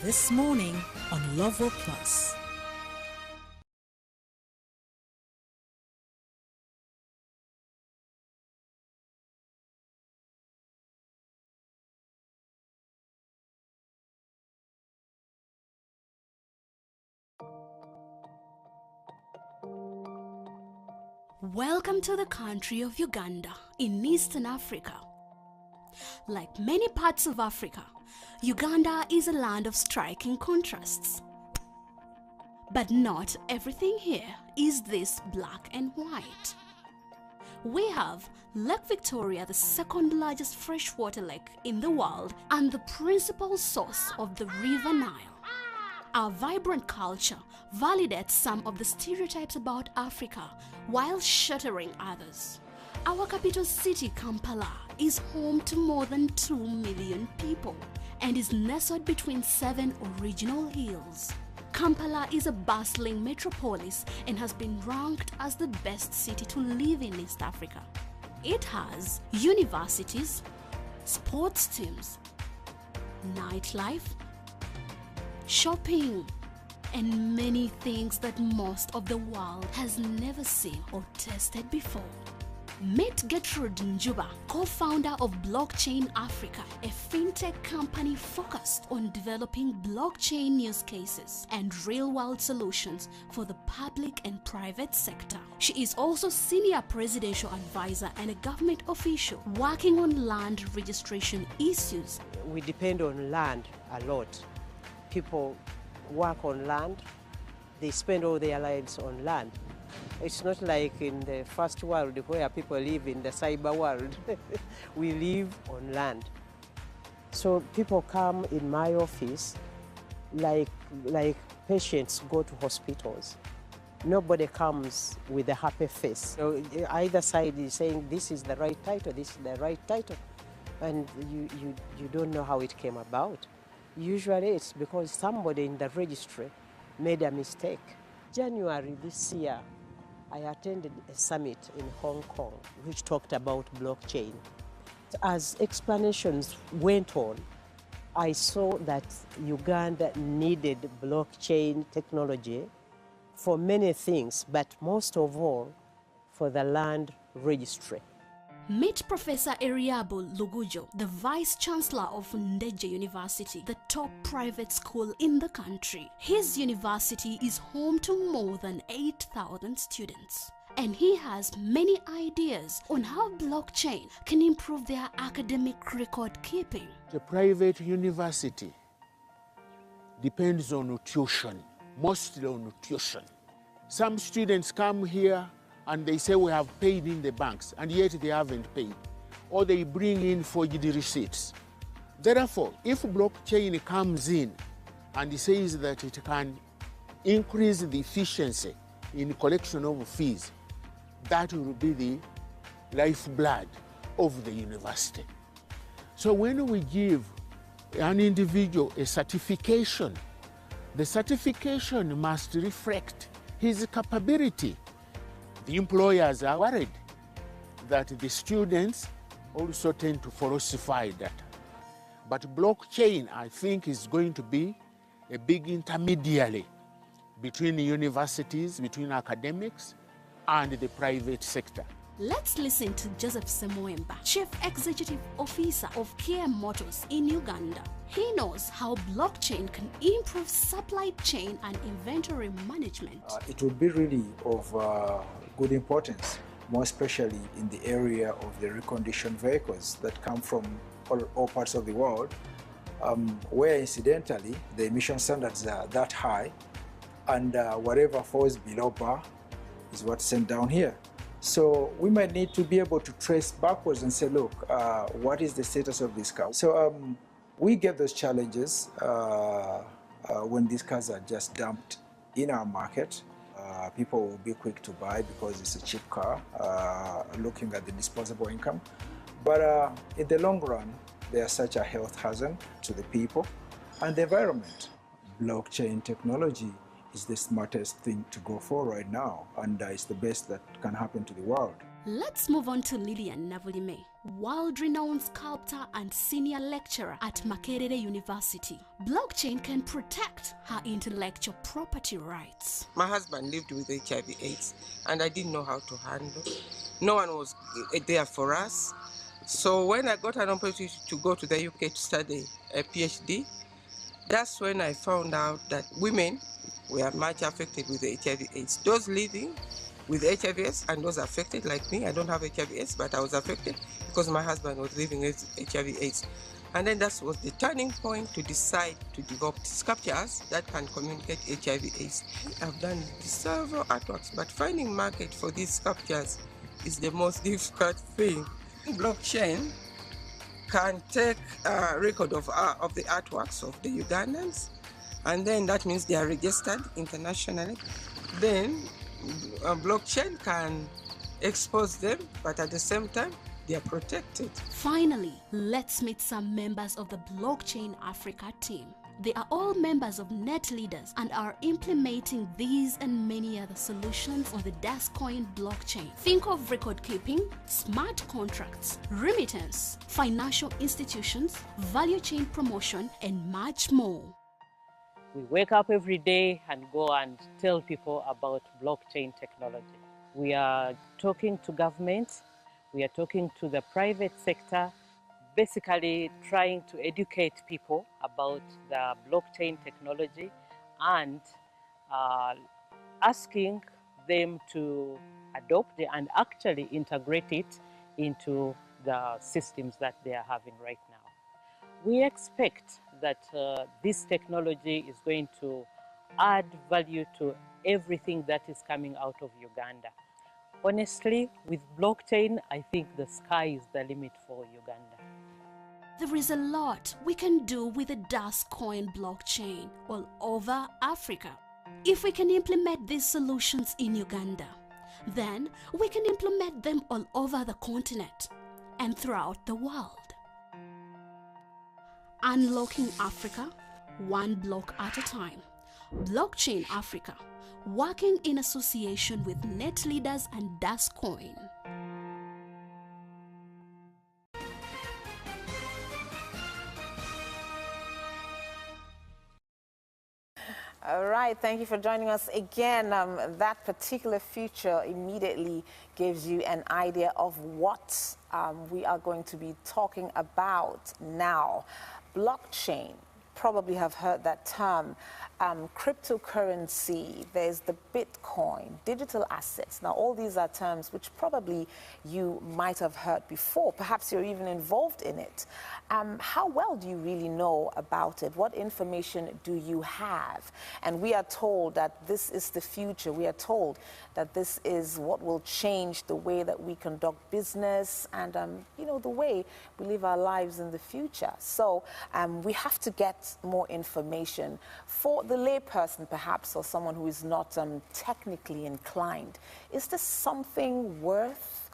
This morning on Lovo Plus. Welcome to the country of Uganda in Eastern Africa. Like many parts of Africa, Uganda is a land of striking contrasts. But not everything here is this black and white. We have Lake Victoria, the second largest freshwater lake in the world and the principal source of the River Nile. Our vibrant culture validates some of the stereotypes about Africa while shattering others. Our capital city, Kampala, is home to more than 2 million people and is nestled between 7 original hills. Kampala is a bustling metropolis and has been ranked as the best city to live in East Africa. It has universities, sports teams, nightlife, shopping, and many things that most of the world has never seen or tasted before. Meet Gertrude Njuba, co-founder of Blockchain Africa, a fintech company focused on developing blockchain use cases and real-world solutions for the public and private sector. She is also senior presidential advisor and a government official working on land registration issues. We depend on land a lot. People work on land, they spend all their lives on land. It's not like in the first world where people live in the cyber world. We live on land. So people come in my office like patients go to hospitals. Nobody comes with a happy face. So either side is saying this is the right title, this is the right title, and you don't know how it came about. Usually it's because somebody in the registry made a mistake. January this year, I attended a summit in Hong Kong which talked about blockchain. As explanations went on, I saw that Uganda needed blockchain technology for many things, but most of all for the land registry. Meet Professor Eriabu Lugujo, the Vice Chancellor of Desde University, the top private school in the country. His university is home to more than 8,000 students. And he has many ideas on how blockchain can improve their academic record keeping. The private university depends on tuition, mostly on tuition. Some students come here and they say we have paid in the banks, and yet they haven't paid. Or they bring in forged receipts. Therefore, if blockchain comes in and says that it can increase the efficiency in collection of fees, that will be the lifeblood of the university. So when we give an individual a certification, the certification must reflect his capability. The employers are worried that the students also tend to falsify data. But blockchain, I think, is going to be a big intermediary between universities, between academics, and the private sector. Let's listen to Joseph Semoemba, Chief Executive Officer of Kia Motors in Uganda. He knows how blockchain can improve supply chain and inventory management. It will be really of good importance, more especially in the area of the reconditioned vehicles that come from all parts of the world, where incidentally the emission standards are that high, and whatever falls below bar is what's sent down here. So we might need to be able to trace backwards and say, look, what is the status of this car? So we get those challenges when these cars are just dumped in our market. People will be quick to buy because it's a cheap car, looking at the disposable income. But in the long run, they are such a health hazard to the people and the environment. Blockchain technology is the smartest thing to go for right now, and it's the best that can happen to the world. Let's move on to Lilian Navulime, world-renowned sculptor and senior lecturer at Makerere University. Blockchain can protect her intellectual property rights. My husband lived with HIV/AIDS, and I didn't know how to handle. No one was there for us. So when I got an opportunity to go to the UK to study a PhD, that's when I found out that women were much affected with HIV/AIDS. Those living with HIV/AIDS and those affected, like me, I don't have HIV/AIDS, but I was affected because my husband was living with HIV/AIDS. And then that was the turning point to decide to develop sculptures that can communicate HIV/AIDS. I've done several artworks, but finding market for these sculptures is the most difficult thing. Blockchain can take a record of the artworks of the Ugandans, and then that means they are registered internationally. Then blockchain can expose them, but at the same time, they are protected. Finally, let's meet some members of the Blockchain Africa team. They are all members of net leaders and are implementing these and many other solutions on the DasCoin blockchain. Think of record keeping, smart contracts, remittance, financial institutions, value chain promotion, and much more. We wake up every day and go and tell people about blockchain technology. We are talking to governments, we are talking to the private sector, basically trying to educate people about the blockchain technology and asking them to adopt and actually integrate it into the systems that they are having right now. We expect that this technology is going to add value to everything that is coming out of Uganda. Honestly, with blockchain, I think the sky is the limit for Uganda. There is a lot we can do with the DasCoin blockchain all over Africa. If we can implement these solutions in Uganda, then we can implement them all over the continent and throughout the world. Unlocking Africa, one block at a time. Blockchain Africa, working in association with net leaders and DasCoin. All right, thank you for joining us again. That particular feature immediately gives you an idea of what we are going to be talking about now. Blockchain, probably have heard that term. Cryptocurrency, there's the Bitcoin, digital assets. Now, all these are terms which probably you might have heard before. Perhaps you're even involved in it. How well do you really know about it? What information do you have? And we are told that this is the future. We are told that this is what will change the way that we conduct business and, you know, the way we live our lives in the future. So we have to get more information. For the layperson, perhaps, or someone who is not technically inclined, is this something worth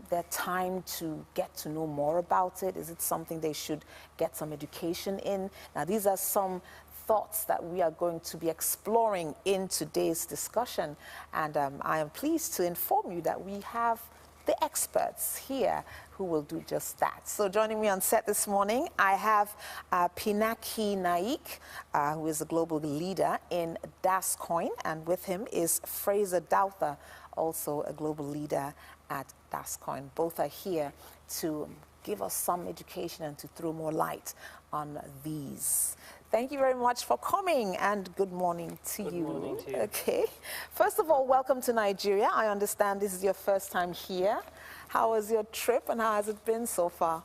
their time to get to know more about it? Is it something they should get some education in? Now, these are some thoughts that we are going to be exploring in today's discussion, and I am pleased to inform you that we have the experts here who will do just that. So joining me on set this morning, I have Pinaki Naik, who is a global leader in DasCoin, and with him is Fraser Douther, also a global leader at DasCoin. Both are here to give us some education and to throw more light on these. Thank you very much for coming, and good morning to you. Good morning to you. Okay. First of all, welcome to Nigeria. I understand this is your first time here. How was your trip, and how has it been so far?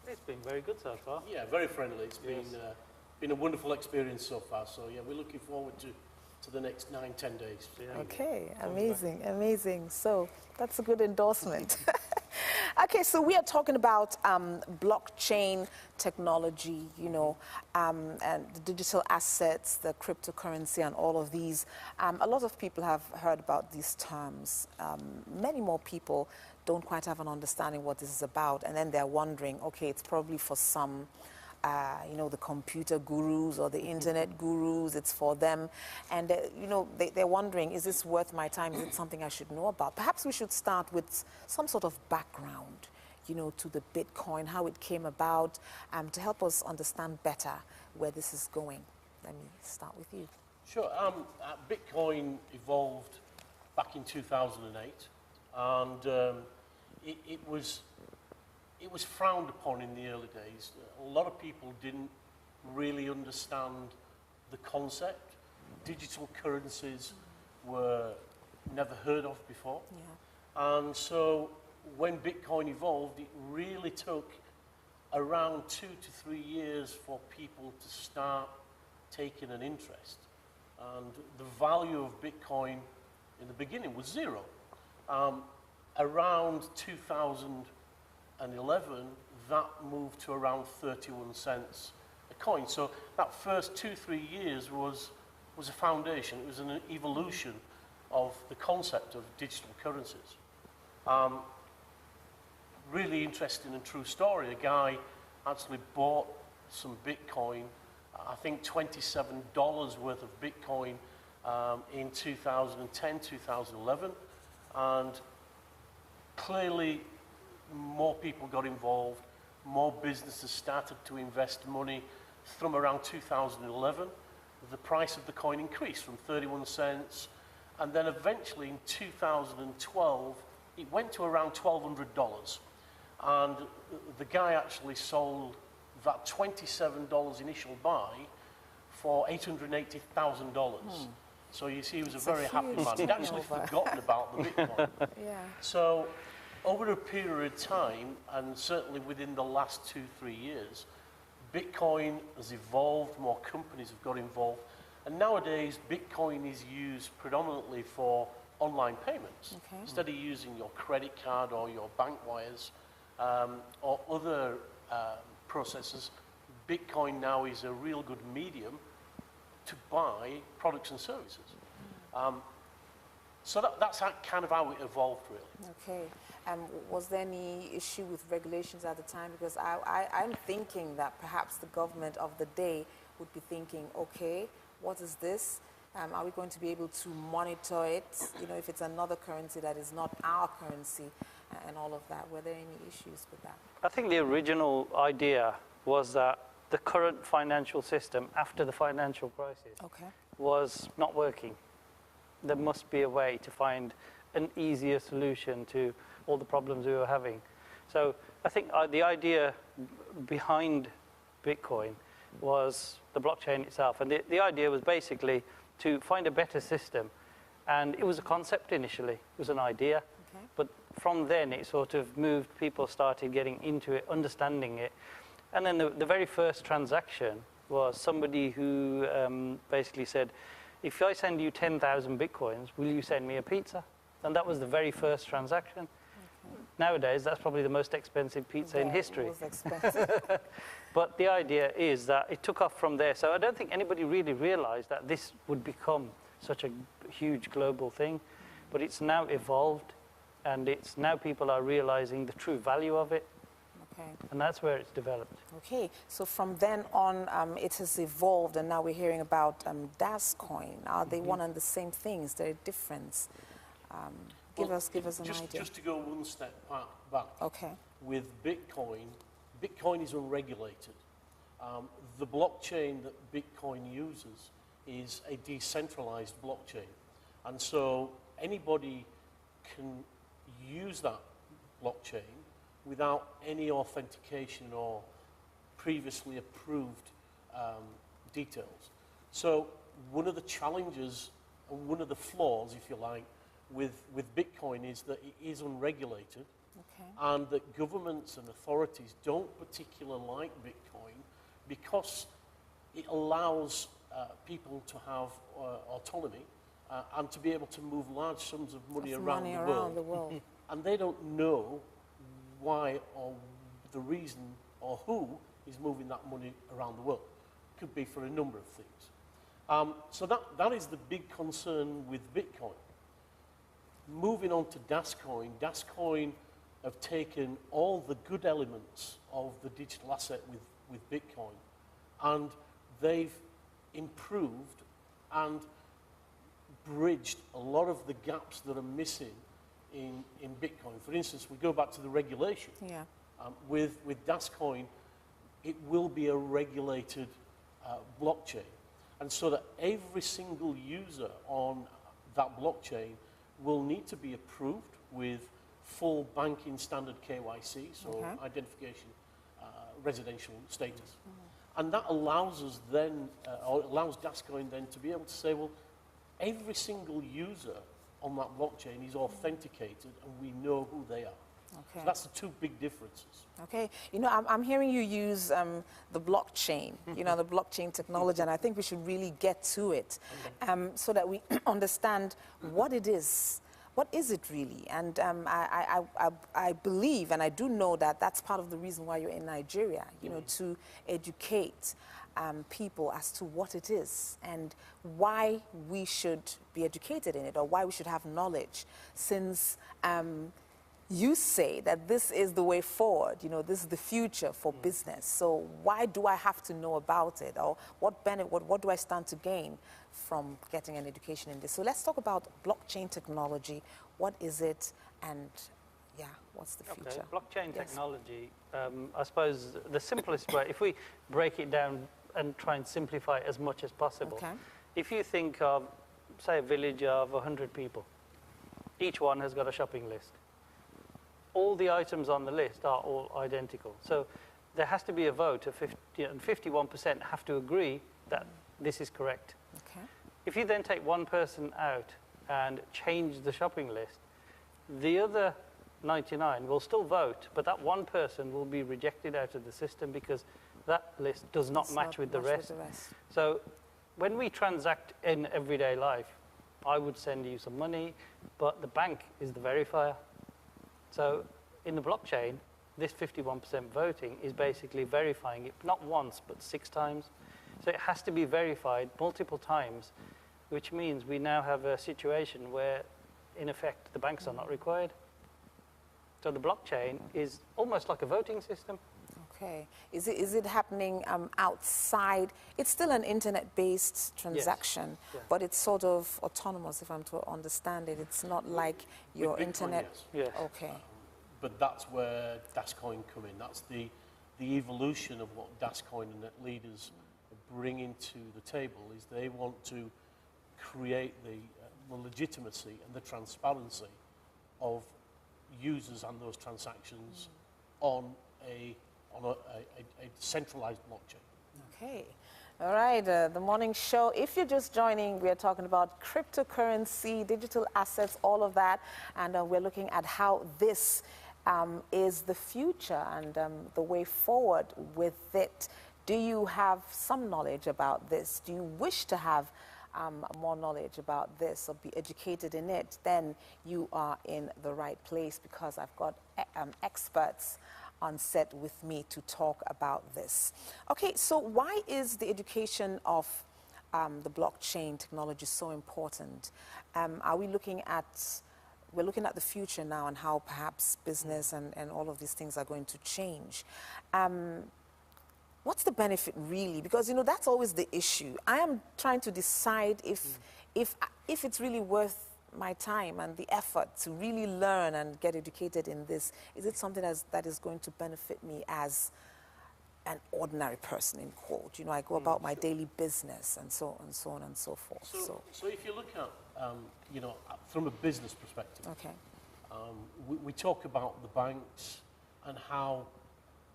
It's been very good so far. Yeah, very friendly. It's been a wonderful experience so far. So yeah, we're looking forward to the next 9-10 days. Yeah. Okay, amazing, amazing. So that's a good endorsement. Okay, so we are talking about blockchain technology, you know, and the digital assets, the cryptocurrency, and all of these. A lot of people have heard about these terms. Many more people don't quite have an understanding what this is about, and then they're wondering, okay, it's probably for some you know, the computer gurus or the internet gurus. It's for them. And, you know, they're wondering, is this worth my time? Is it something I should know about? Perhaps we should start with some sort of background, you know, to the Bitcoin, how it came about, to help us understand better where this is going. Let me start with you. Sure. Bitcoin evolved back in 2008, and it was frowned upon in the early days. A lot of people didn't really understand the concept. Digital currencies were never heard of before. Yeah. And so when Bitcoin evolved, it really took around 2 to 3 years for people to start taking an interest. And the value of Bitcoin in the beginning was zero. Around 2011, that moved to around 31 cents a coin. So that first 2-3 years was a foundation. It was an evolution of the concept of digital currencies. Really interesting and true story. A guy actually bought some Bitcoin, I think $27 worth of Bitcoin in 2010, 2011. And clearly more people got involved, more businesses started to invest money. From around 2011, the price of the coin increased from 31 cents, and then eventually in 2012, it went to around $1,200. And the guy actually sold that $27 initial buy for $880,000. So you see, he was a very happy man. He'd actually forgotten about the Bitcoin. Yeah. So over a period of time, and certainly within the last 2-3 years, Bitcoin has evolved, more companies have got involved, and nowadays Bitcoin is used predominantly for online payments. Okay. Instead of using your credit card or your bank wires or other processes, Bitcoin now is a real good medium to buy products and services. So that's kind of how it evolved, really. Okay. Was there any issue with regulations at the time? Because I'm thinking that perhaps the government of the day would be thinking, okay, what is this? Are we going to be able to monitor it? You know, if it's another currency that is not our currency and all of that. Were there any issues with that? I think the original idea was that the current financial system after the financial crisis was not working. There must be a way to find an easier solution to all the problems we were having. So I think the idea behind Bitcoin was the blockchain itself. And the idea was basically to find a better system. And it was a concept initially. It was an idea. Okay. But from then, it sort of moved. People started getting into it, understanding it. And then the very first transaction was somebody who basically said, if I send you 10,000 Bitcoins, will you send me a pizza? And that was the very first transaction. Okay. Nowadays, that's probably the most expensive pizza in history. It was expensive. But the idea is that it took off from there. So I don't think anybody really realized that this would become such a huge global thing. But it's now evolved, and it's now people are realizing the true value of it. Okay. And that's where it's developed. Okay, so from then on, it has evolved, and now we're hearing about DasCoin. Are they one and the same thing? Is there a difference? Give us an idea. Just to go one step back. Okay. With Bitcoin, Bitcoin is unregulated. The blockchain that Bitcoin uses is a decentralized blockchain. And so anybody can use that blockchain without any authentication or previously approved details. So one of the challenges, or one of the flaws, if you like, with Bitcoin is that it is unregulated, and that governments and authorities don't particularly like Bitcoin because it allows people to have autonomy and to be able to move large sums of money around the world. And they don't know why or the reason or who is moving that money around the world. It could be for a number of things. So that is the big concern with Bitcoin. Moving on to DasCoin, DasCoin have taken all the good elements of the digital asset with with Bitcoin, and they've improved and bridged a lot of the gaps that are missing in Bitcoin. For instance, we go back to the regulation. Yeah. With DasCoin, it will be a regulated blockchain. And so that every single user on that blockchain will need to be approved with full banking standard KYC, so identification, residential status. And that allows us then, or allows DasCoin then to be able to say, well, every single user on that blockchain is authenticated and we know who they are. Okay. So that's the two big differences. Okay. You know, I'm hearing you use the blockchain, you know, the blockchain technology, and I think we should really get to it so that we understand what it is. What is it really? And I believe, and I do know that that's part of the reason why you're in Nigeria, you know, to educate people as to what it is and why we should be educated in it, or why we should have knowledge, since you say that this is the way forward, you know, this is the future for business. So why do I have to know about it? Or what benefit, what do I stand to gain from getting an education in this? So let's talk about blockchain technology. What is it? And yeah, what's the future? Blockchain technology, I suppose the simplest way, if we break it down and try and simplify it as much as possible. If you think of, say, a village of 100 people, each one has got a shopping list. All the items on the list are all identical. So there has to be a vote of 50, and 51% have to agree that this is correct. If you then take one person out and change the shopping list, the other 99 will still vote, but that one person will be rejected out of the system because that list does not match with the rest. So when we transact in everyday life, I would send you some money, but the bank is the verifier. So in the blockchain, this 51% voting is basically verifying it, not once, but 6 times. So it has to be verified multiple times, which means we now have a situation where, in effect, the banks are not required. So the blockchain is almost like a voting system. Okay. Is it happening outside? It's still an internet-based transaction, but it's sort of autonomous, if I'm to understand it. It's not like your internet. Yes. Okay. But that's where DasCoin come in. That's the evolution of what DasCoin and net leaders are bringing to the table. Is they want to create the legitimacy and the transparency of users and those transactions on a centralized blockchain. Okay. All right, the morning show. If you're just joining, we're talking about cryptocurrency, digital assets, all of that. And we're looking at how this is the future and the way forward with it. Do you have some knowledge about this? Do you wish to have more knowledge about this or be educated in it? Then you are in the right place, because I've got experts on set with me to talk about this. Okay, so why is the education of the blockchain technology so important? Are we looking at, we're looking at the future now and how perhaps business and all of these things are going to change. What's the benefit really? Because, you know, that's always the issue. I am trying to decide if it's really worth my time and the effort to really learn and get educated in this. Is it something that is going to benefit me as an ordinary person, in quote? You know, I go about my daily business and so on and so forth. So if you look at, you know, from a business perspective, we talk about the banks and how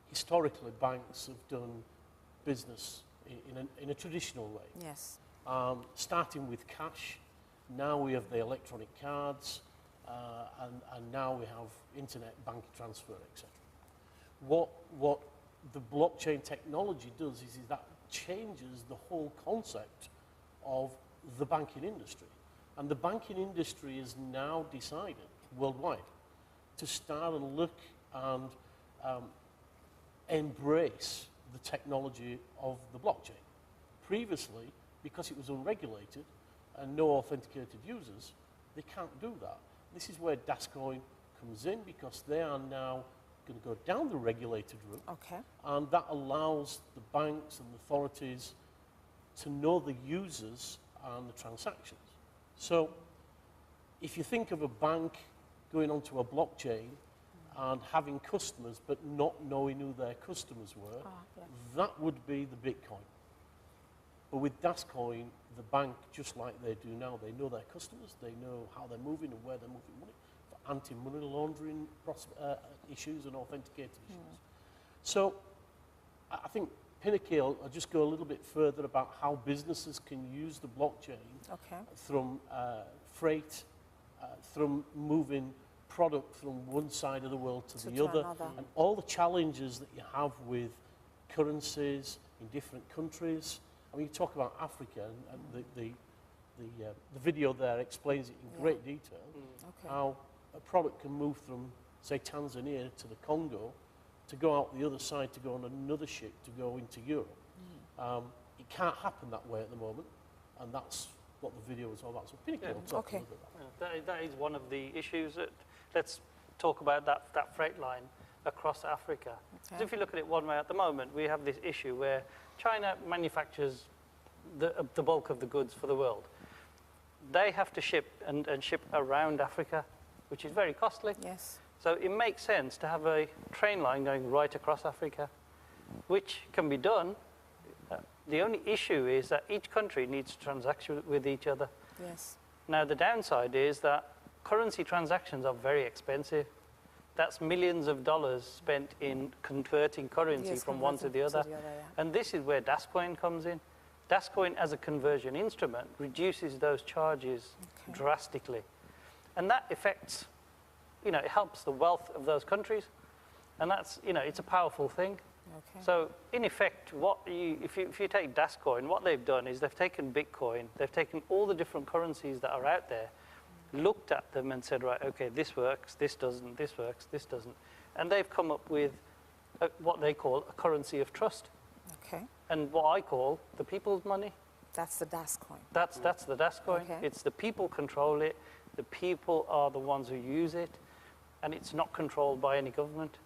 historically banks have done business in a traditional way. Yes. Starting with cash. Now we have the electronic cards, and now we have internet bank transfer, etc. What the blockchain technology does is that changes the whole concept of the banking industry. And the banking industry has now decided worldwide to start and look and embrace the technology of the blockchain. Previously, because it was unregulated and no authenticated users, they can't do that. This is where DasCoin comes in, because they are now going to go down the regulated route. Okay. And that allows the banks and the authorities to know the users and the transactions. So if you think of a bank going onto a blockchain and having customers but not knowing who their customers were, that would be the Bitcoin. But with DasCoin, the bank, just like they do now, they know their customers, they know how they're moving and where they're moving money for anti-money laundering issues and authenticated issues. So I think Pinnacle, I'll just go a little bit further about how businesses can use the blockchain from freight, from moving product from one side of the world to the other, and all the challenges that you have with currencies in different countries. I mean, you talk about Africa, and the video there explains it in great detail, how a product can move from, say, Tanzania to the Congo, to go out the other side, to go on another ship, to go into Europe. It can't happen that way at the moment, and that's what the video was all about. So Pinnacle will talk a little bit about that. That is one of the issues. Let's talk about that freight line across Africa. So if you look at it one way, at the moment, we have this issue where China manufactures the bulk of the goods for the world. They have to ship and ship around Africa, which is very costly. Yes. So it makes sense to have a train line going right across Africa, which can be done. The only issue is that each country needs to transact with each other. Yes. Now, the downside is that currency transactions are very expensive. That's millions of dollars spent in converting currency from one to the other. And this is where DasCoin comes in. DasCoin, as a conversion instrument, reduces those charges drastically. And that affects, it helps the wealth of those countries. And that's, it's a powerful thing. So, in effect, if you take DasCoin, what they've done is they've taken Bitcoin, they've taken all the different currencies that are out there, looked at them and said, right, okay, this works, this doesn't, this works, this doesn't. And they've come up with what they call a currency of trust. Okay. And what I call the people's money. That's the DasCoin. That's the DasCoin. Okay. It's the people control it, the people are the ones who use it, and it's not controlled by any government.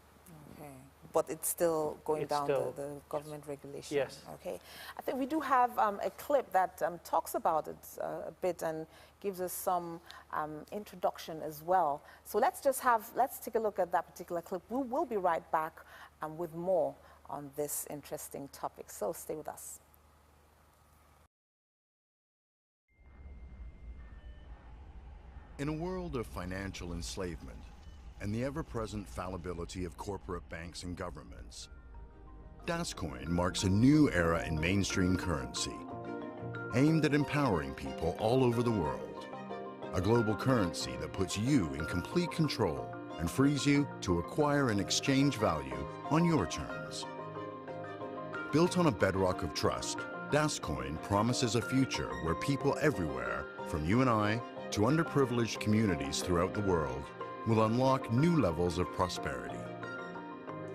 Okay. But it's still going down the government regulation. Yes. Okay. I think we do have a clip that talks about it a bit and gives us some introduction as well. So let's take a look at that particular clip. We'll be right back with more on this interesting topic. So stay with us. In a world of financial enslavement and the ever-present fallibility of corporate banks and governments, DasCoin marks a new era in mainstream currency, aimed at empowering people all over the world. A global currency that puts you in complete control and frees you to acquire and exchange value on your terms. Built on a bedrock of trust, DasCoin promises a future where people everywhere, from you and I to underprivileged communities throughout the world, will unlock new levels of prosperity.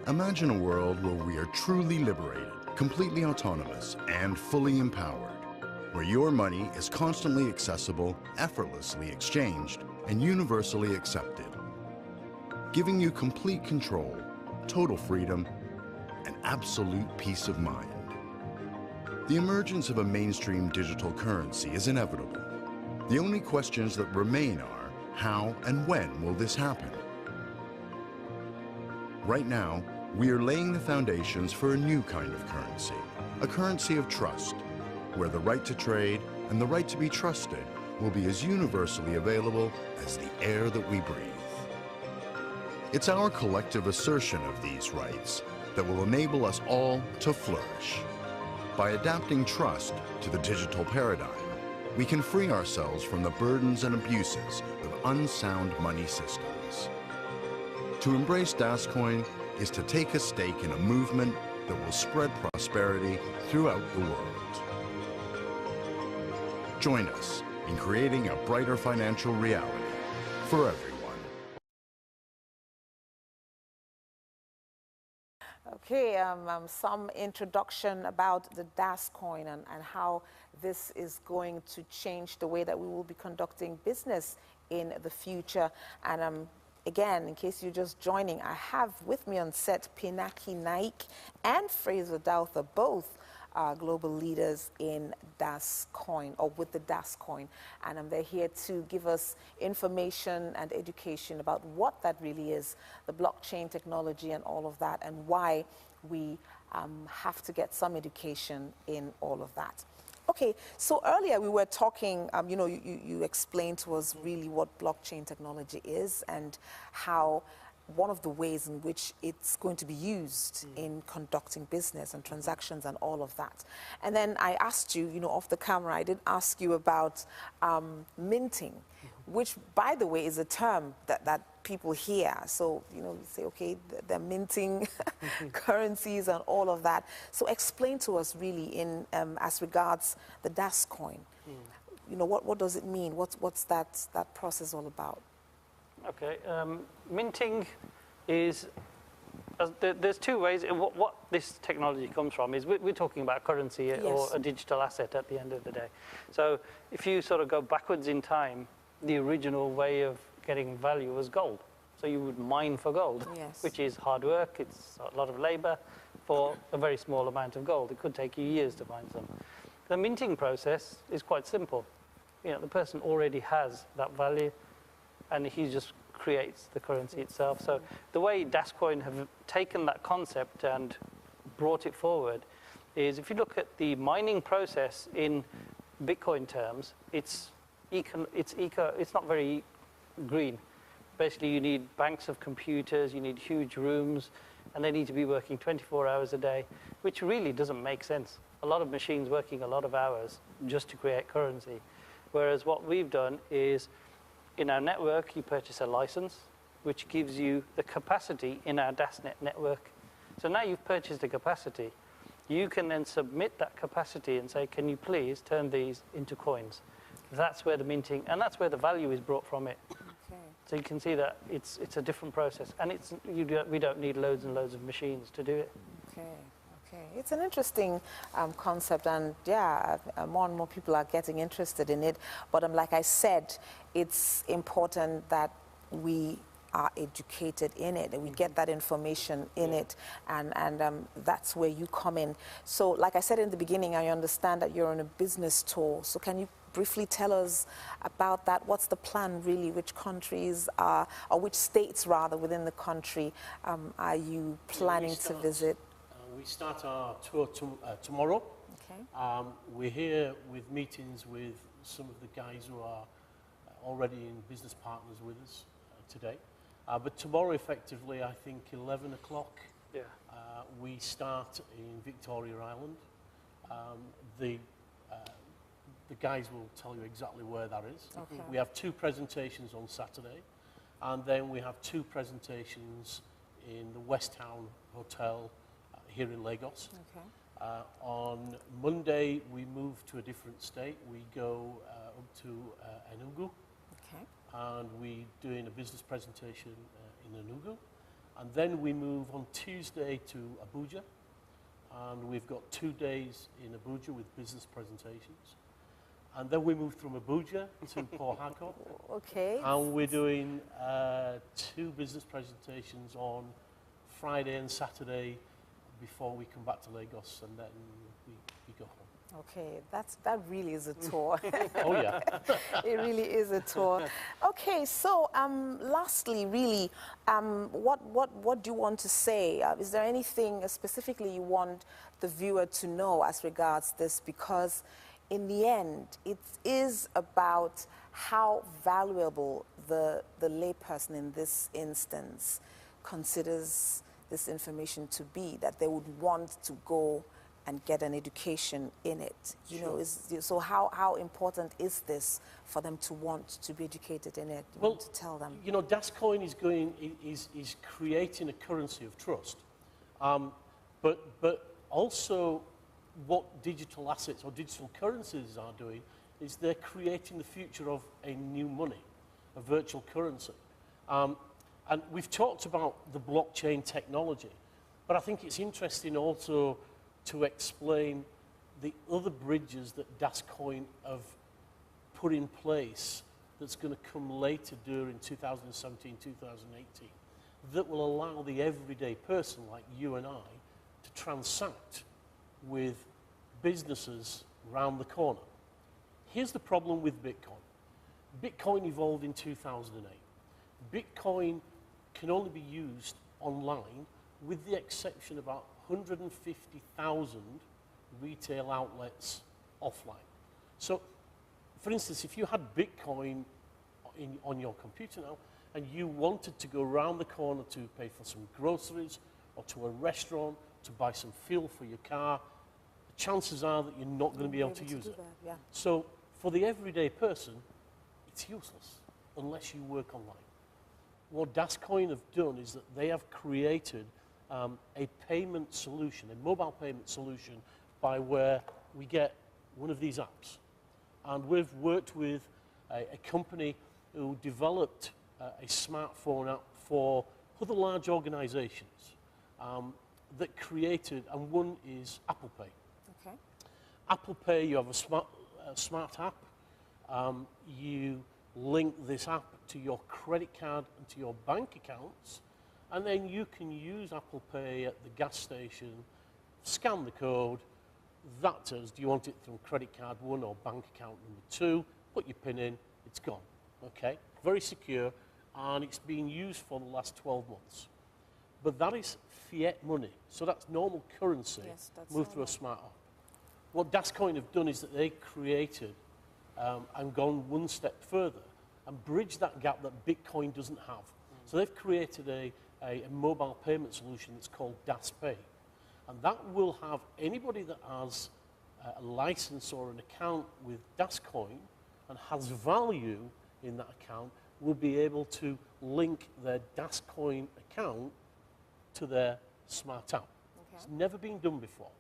Imagine a world where we are truly liberated, completely autonomous, and fully empowered, where your money is constantly accessible, effortlessly exchanged, and universally accepted, giving you complete control, total freedom, and absolute peace of mind. The emergence of a mainstream digital currency is inevitable. The only questions that remain are, how and when will this happen? Right now, we are laying the foundations for a new kind of currency, a currency of trust, where the right to trade and the right to be trusted will be as universally available as the air that we breathe. It's our collective assertion of these rights that will enable us all to flourish. By adapting trust to the digital paradigm, we can free ourselves from the burdens and abuses of unsound money systems. To embrace DasCoin is to take a stake in a movement that will spread prosperity throughout the world. Join us in creating a brighter financial reality for everyone. Okay, some introduction about the DasCoin and how this is going to change the way that we will be conducting business in the future. And Again, in case you're just joining, I have with me on set Pinaki Naik and Fraser Douther, both global leaders in DasCoin, or with the DasCoin. And they're here to give us information and education about what that really is, the blockchain technology and all of that, and why we have to get some education in all of that. Okay, so earlier we were talking, you know, you explained to us really what blockchain technology is and how one of the ways in which it's going to be used in conducting business and transactions and all of that. And then I asked you, you know, off the camera, I did ask you about minting, which, by the way, is a term that people hear. So, you know, you say, okay, they're minting currencies and all of that. So explain to us really in as regards the DasCoin. You know, what does it mean? What's that process all about? Okay, minting is, there's two ways. What this technology comes from is we're talking about currency, yes, or a digital asset at the end of the day. So if you sort of go backwards in time, the original way of getting value was gold. So you would mine for gold, yes, which is hard work. It's a lot of labor for a very small amount of gold. It could take you years to mine some. The minting process is quite simple. You know, the person already has that value, and he just creates the currency itself. So the way DasCoin have taken that concept and brought it forward is, if you look at the mining process in Bitcoin terms, it's not very green. Basically, you need banks of computers, you need huge rooms, and they need to be working 24 hours a day, which really doesn't make sense. A lot of machines working a lot of hours just to create currency. Whereas what we've done is, in our network, you purchase a license, which gives you the capacity in our DasNet network. So now you've purchased a capacity. You can then submit that capacity and say, can you please turn these into coins? That's where the minting, and that's where the value is brought from it. Okay. So you can see that it's a different process, and we don't need loads and loads of machines to do it. Okay. Okay, it's an interesting concept, and yeah, more and more people are getting interested in it. But like I said, it's important that we are educated in it, and we get that information in it, and that's where you come in. So like I said in the beginning, I understand that you're on a business tour. So can you briefly tell us about that? What's the plan really? Which countries are, or which states rather within the country are you planning to visit? We start our tour tomorrow. Okay. We're here with meetings with some of the guys who are already in business partners with us today. But tomorrow, effectively, I think 11 o'clock, we start in Victoria Island. The guys will tell you exactly where that is. Okay. We have 2 presentations on Saturday, and then we have 2 presentations in the West Town Hotel here in Lagos. Okay. On Monday, we move to a different state. We go up to Enugu. Okay. And we're doing a business presentation in Enugu. And then we move on Tuesday to Abuja. And we've got 2 days in Abuja with business presentations. And then we move from Abuja to Port Harcourt. Okay. And we're doing 2 business presentations on Friday and Saturday before we come back to Lagos, and then we go home. Okay, that really is a tour. Oh yeah. It really is a tour. Okay, so lastly, really, what do you want to say? Is there anything specifically you want the viewer to know as regards this? Because in the end, it is about how valuable the layperson in this instance considers this information to be, that they would want to go and get an education in it. You know, so how important is this for them to want to be educated in it? You want to tell them. You know, DasCoin is creating a currency of trust, but also what digital assets or digital currencies are doing is they're creating the future of a new money, a virtual currency. And we've talked about the blockchain technology, but I think it's interesting also to explain the other bridges that DasCoin have put in place that's going to come later during 2017, 2018, that will allow the everyday person like you and I to transact with businesses round the corner. Here's the problem with Bitcoin. Bitcoin evolved in 2008. Bitcoin can only be used online with the exception of about 150,000 retail outlets offline. So, for instance, if you had Bitcoin on your computer now and you wanted to go around the corner to pay for some groceries or to a restaurant to buy some fuel for your car, the chances are that you're not going to be able to use it. Yeah. So, for the everyday person, it's useless unless you work online. What DasCoin have done is that they have created a payment solution, a mobile payment solution, by where we get one of these apps. And we've worked with a company who developed a smartphone app for other large organizations that created, and one is Apple Pay. Okay. Apple Pay, you have a smart app. You link this app to your credit card and to your bank accounts, and then you can use Apple Pay at the gas station, scan the code, that tells, do you want it from credit card 1 or bank account number 2, put your PIN in, it's gone, okay? Very secure, and it's been used for the last 12 months. But that is fiat money, so that's normal currency moved through a smart app. What DasCoin have done is that they created and gone one step further and bridged that gap that Bitcoin doesn't have. So they've created a mobile payment solution that's called DasPay. And that will have anybody that has a license or an account with DasCoin and has value in that account will be able to link their DasCoin account to their smart app. Okay. It's never been done before.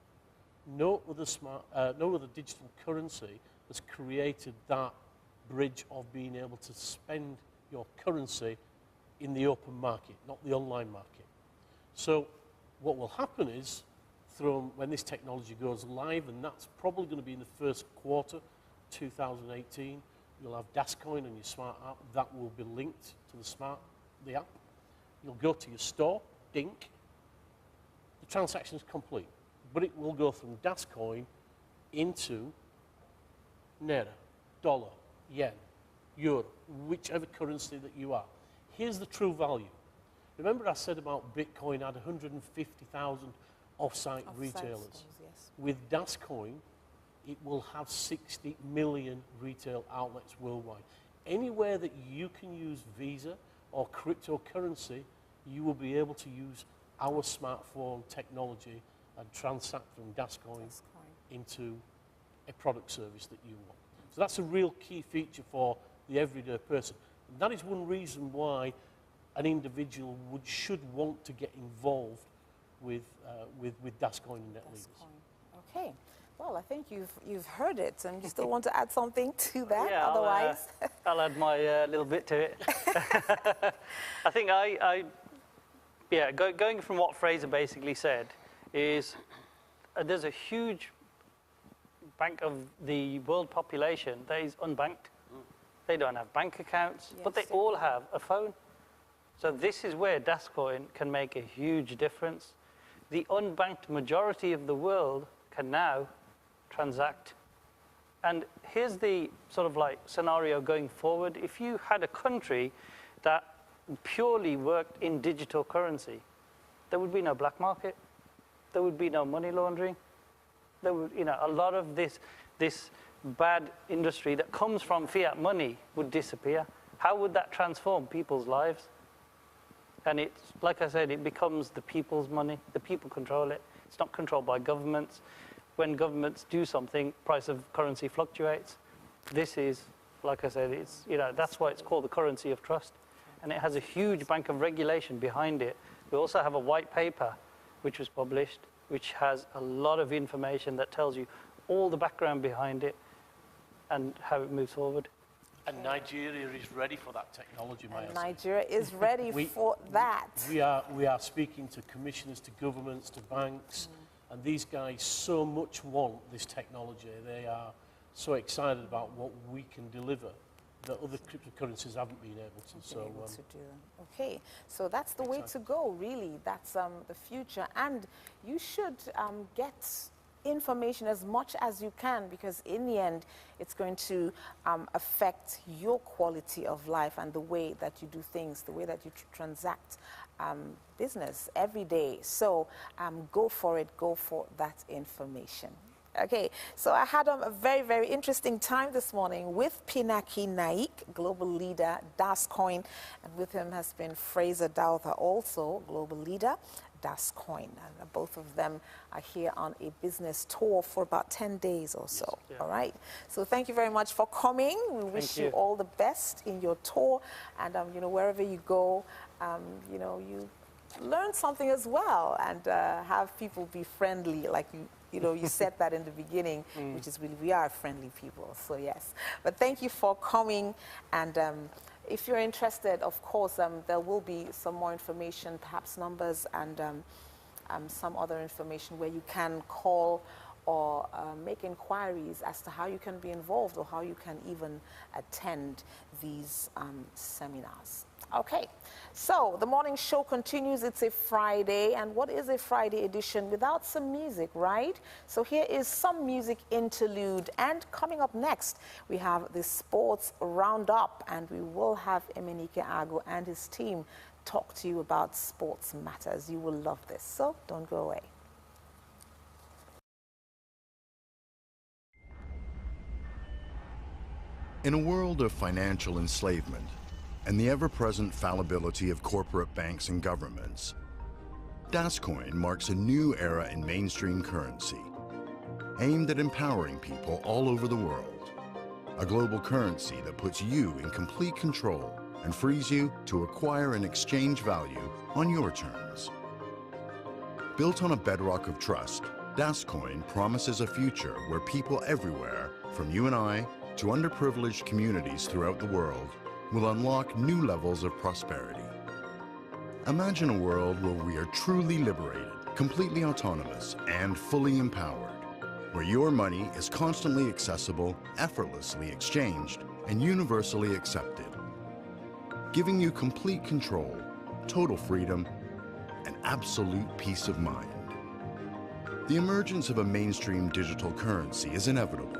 No other digital currency has created that bridge of being able to spend your currency in the open market, not the online market. So what will happen is, when this technology goes live, and that's probably going to be in the first quarter 2018, you'll have DasCoin on your smart app. That will be linked to the app. You'll go to your store, dink. The transaction is complete, but it will go from DasCoin into naira, dollar, yen, euro, whichever currency that you are. Here's the true value. Remember I said about Bitcoin had 150,000 off-site retailers. Stores, yes. With DasCoin, it will have 60 million retail outlets worldwide. Anywhere that you can use Visa or cryptocurrency, you will be able to use our smartphone technology and transact from DasCoin into a product service that you want. So that's a real key feature for the everyday person. And that is one reason why an individual should want to get involved with DasCoin and NetLeaders. Okay. Well, I think you've heard it, and you still want to add something to that. Yeah, otherwise, I'll add my little bit to it. I think going from what Fraser basically said is there's a huge bank of the world population that is unbanked. They don't have bank accounts, but they all have a phone. So this is where DasCoin can make a huge difference. The unbanked majority of the world can now transact. And here's the sort of like scenario going forward. If you had a country that purely worked in digital currency, there would be no black market. There would be no money laundering. There would, a lot of this bad industry that comes from fiat money would disappear. How would that transform people's lives? And it's, like I said, it becomes the people's money. The people control it. It's not controlled by governments. When governments do something, price of currency fluctuates. This is, like I said, it's, that's why it's called the currency of trust. And it has a huge bank of regulation behind it. We also have a white paper, which was published, which has a lot of information that tells you all the background behind it and how it moves forward. And Nigeria is ready for that technology, Maya. Nigeria is ready for that. We are speaking to commissioners, to governments, to banks, and these guys so much want this technology. They are so excited about what we can deliver that other cryptocurrencies haven't been able to. Okay, so that's the way to go, really. That's the future. And you should get information as much as you can, because in the end, it's going to affect your quality of life and the way that you do things, the way that you transact business every day. So go for it, go for that information. Okay, so I had a very, very interesting time this morning with Pinaki Naik, global leader, DasCoin, and with him has been Fraser Doutha, also global leader, DasCoin. And both of them are here on a business tour for about 10 days or so. Yes, yeah. All right. So thank you very much for coming. We wish you all the best in your tour. And, you know, wherever you go, you know, you learn something as well, and have people be friendly, like you know, you said that in the beginning, which is really, we are friendly people, so yes. But thank you for coming, and if you're interested, of course, there will be some more information, perhaps numbers and some other information where you can call or make inquiries as to how you can be involved or how you can even attend these seminars. Okay, so the morning show continues. It's a Friday, and what is a Friday edition without some music, right? So here is some music interlude, and coming up next, we have the sports roundup, and we will have Emenike Ago and his team talk to you about sports matters. You will love this, so don't go away. In a world of financial enslavement and the ever-present fallibility of corporate banks and governments, DasCoin marks a new era in mainstream currency, aimed at empowering people all over the world. A global currency that puts you in complete control and frees you to acquire and exchange value on your terms. Built on a bedrock of trust, DasCoin promises a future where people everywhere, from you and I to underprivileged communities throughout the world, will unlock new levels of prosperity. Imagine a world where we are truly liberated, completely autonomous, and fully empowered, where your money is constantly accessible, effortlessly exchanged, and universally accepted, giving you complete control, total freedom, and absolute peace of mind. The emergence of a mainstream digital currency is inevitable.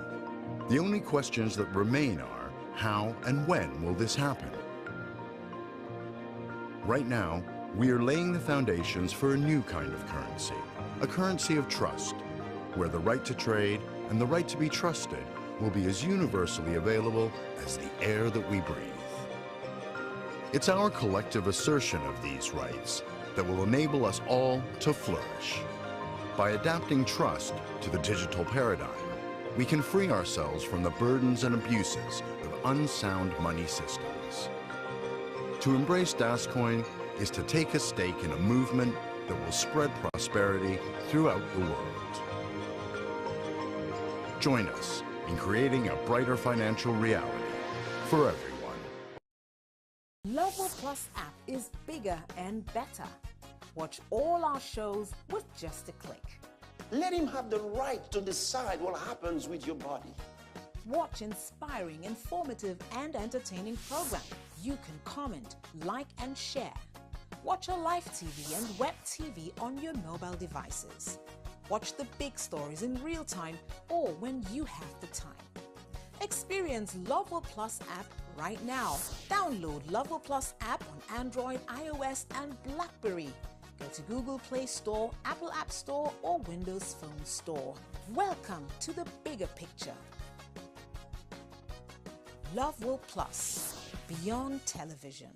The only questions that remain are, how and when will this happen? Right now, we are laying the foundations for a new kind of currency, a currency of trust, where the right to trade and the right to be trusted will be as universally available as the air that we breathe. It's our collective assertion of these rights that will enable us all to flourish. By adapting trust to the digital paradigm, we can free ourselves from the burdens and abuses of unsound money systems. To embrace DasCoin is to take a stake in a movement that will spread prosperity throughout the world. Join us in creating a brighter financial reality for everyone. Level Plus app is bigger and better. Watch all our shows with just a click. Let him have the right to decide what happens with your body. Watch inspiring, informative, and entertaining programs. You can comment, like, and share. Watch our live TV and web TV on your mobile devices. Watch the big stories in real time or when you have the time. Experience Level Plus app right now. Download Level Plus app on Android, iOS, and BlackBerry. Go to Google Play Store, Apple App Store, or Windows Phone Store. Welcome to the bigger picture. Love Will Plus, beyond television.